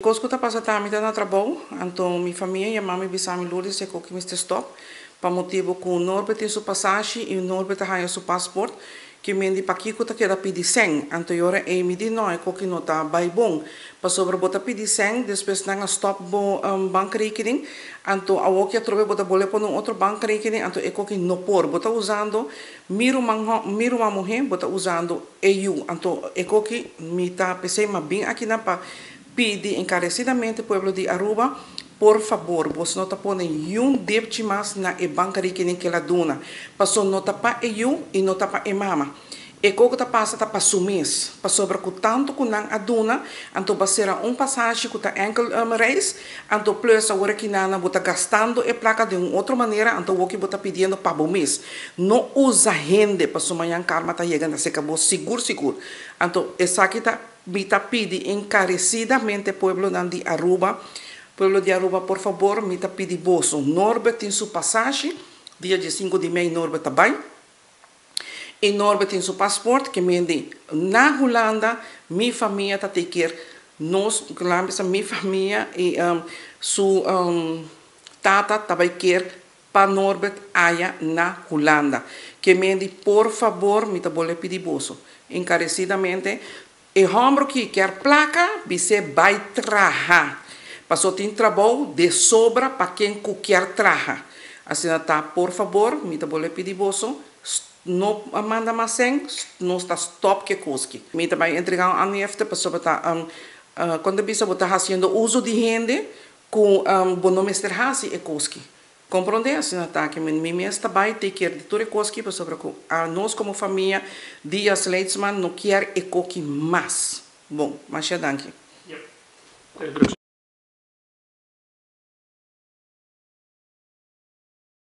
Cosco tá passa tamita na trabalho, então minha família e a mãe bisami Lourdes é que me stop, para motivo que o Norbert tem sua passagem e o Norbert tem seu passaporte, que me indi para aqui que tá queda pedir 100, então eu me di não é que não tá bem bom, para sobre bota pedir 100, depois na stop bo banco rekening, então a outra trove bota boleh pôr outro banco rekening, então é que não por, bota usando miru uma mulher, bota usando EU, então é que me tá pensei mas bem aqui na pa pedi encarecidamente pueblo de Aruba, por favor, você não está pondo débito mais na banca rekening que ela dona. Passou nota para eu e nota para a mama. E como está passando para sumir, para sobre o tanto que não aduna, então basera passagem que está enkel reis, então plus agora que não está gastando a placa de outra maneira, então o que está pedindo para o mês. Não usa rende para sumir karma está chegando a se acabou seguro. Então essa aqui está me pedi encarecidamente pueblo de Aruba. Pueblo de Aruba, por favor, me pedi bolso. Norbert tem sua passagem, dia 5 de maio, Norbert também. E Norbert tem seu passaporte, que me diz, na Holanda, minha família está teker, nós, minha família e sua tata também quer para Norbert aya na Holanda. Que me diz, por favor, me boleh pedir bolso. Encarecidamente, e homem que quer placa, você vai trabalhar. Passou tem trabalho de sobra para quem quer trabalhar. Assim, tá, por favor, me boleh pedir bolso. Não manda mais sem, não está stop que coske. Me também entregar um ANIFT para sobre quando a pessoa está fazendo uso de rende com bom nome esterhasi e coske. Compreende? Assim, tá, que me está bem ter que de tudo coske para sobre nós como família, dias Leitzman não quer e coque mais. Bom, mas já danke.